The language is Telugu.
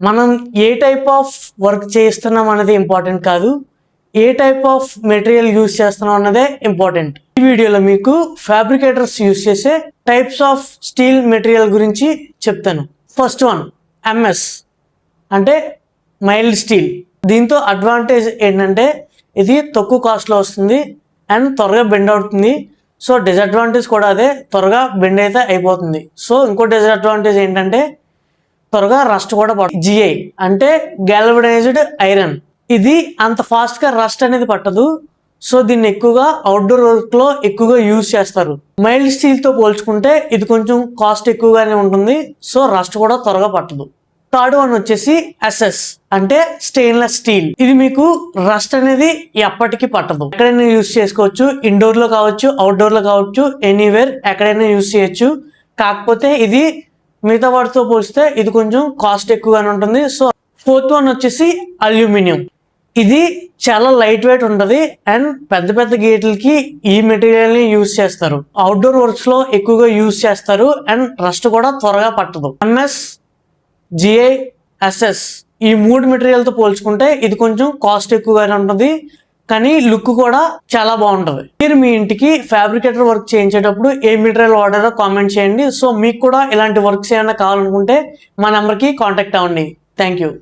మనం ఏ టైప్ ఆఫ్ వర్క్ చేస్తున్నాం అనేది ఇంపార్టెంట్ కాదు, ఏ టైప్ ఆఫ్ మెటీరియల్ యూస్ చేస్తున్నాం అన్నదే ఇంపార్టెంట్. ఈ వీడియోలో మీకు ఫ్యాబ్రికేటర్స్ యూస్ చేసే టైప్స్ ఆఫ్ స్టీల్ మెటీరియల్ గురించి చెప్తాను. ఫస్ట్ వన్ ఎంఎస్ అంటే మైల్డ్ స్టీల్. దీంతో అడ్వాంటేజ్ ఏంటంటే ఇది తక్కువ కాస్ట్లో వస్తుంది అండ్ త్వరగా బెండ్ అవుతుంది. సో డిసడ్వాంటేజ్ కూడా అదే, త్వరగా బెండ్ అయితే అయిపోతుంది. సో ఇంకో డిసడ్వాంటేజ్ ఏంటంటే త్వరగా రస్ట్ కూడా పడుతుంది. జిఐ అంటే గ్యాల్వనైజ్డ్ ఐరన్. ఇది అంత ఫాస్ట్గా రస్ట్ అనేది పట్టదు. సో దీన్ని ఎక్కువగా అవుట్డోర్ వర్క్లో ఎక్కువగా యూజ్ చేస్తారు. మైల్డ్ స్టీల్తో పోల్చుకుంటే ఇది కొంచెం కాస్ట్ ఎక్కువగానే ఉంటుంది. సో రస్ట్ కూడా త్వరగా పట్టదు. థర్డ్ వన్ వచ్చేసి ఎస్ఎస్ అంటే స్టెయిన్లెస్ స్టీల్. ఇది మీకు రస్ట్ అనేది ఎప్పటికీ పట్టదు, ఎక్కడైనా యూజ్ చేసుకోవచ్చు. ఇండోర్ లో కావచ్చు, అవుట్డోర్ లో కావచ్చు, ఎనీవేర్ ఎక్కడైనా యూజ్ చేయొచ్చు. కాకపోతే ఇది మిగతా వాటితో పోలిస్తే ఇది కొంచెం కాస్ట్ ఎక్కువగానే ఉంటుంది. సో ఫోర్త్ వన్ వచ్చేసి అల్యూమినియం. ఇది చాలా లైట్ వెయిట్ ఉంటుంది అండ్ పెద్ద పెద్ద గేట్లకి ఈ మెటీరియల్ ని యూజ్ చేస్తారు. అవుట్డోర్ వర్క్స్ లో ఎక్కువగా యూజ్ చేస్తారు అండ్ రస్ట్ కూడా త్వరగా పట్టదు. ఎంఎస్, జిఐ, ఎస్ఎస్ ఈ మూడు మెటీరియల్తో పోల్చుకుంటే ఇది కొంచెం కాస్ట్ ఎక్కువగానే ఉంటుంది, కానీ లుక్ కూడా చాలా బాగుంటుంది. మీరు మీ ఇంటికి ఫ్యాబ్రికేటర్ వర్క్ చేయించేటప్పుడు ఏ మెటీరియల్ వాడారో కామెంట్ చేయండి. సో మీకు కూడా ఇలాంటి వర్క్స్ ఏమైనా కావాలనుకుంటే మా నెంబర్కి కాంటాక్ట్ అవ్వండి. Thank you.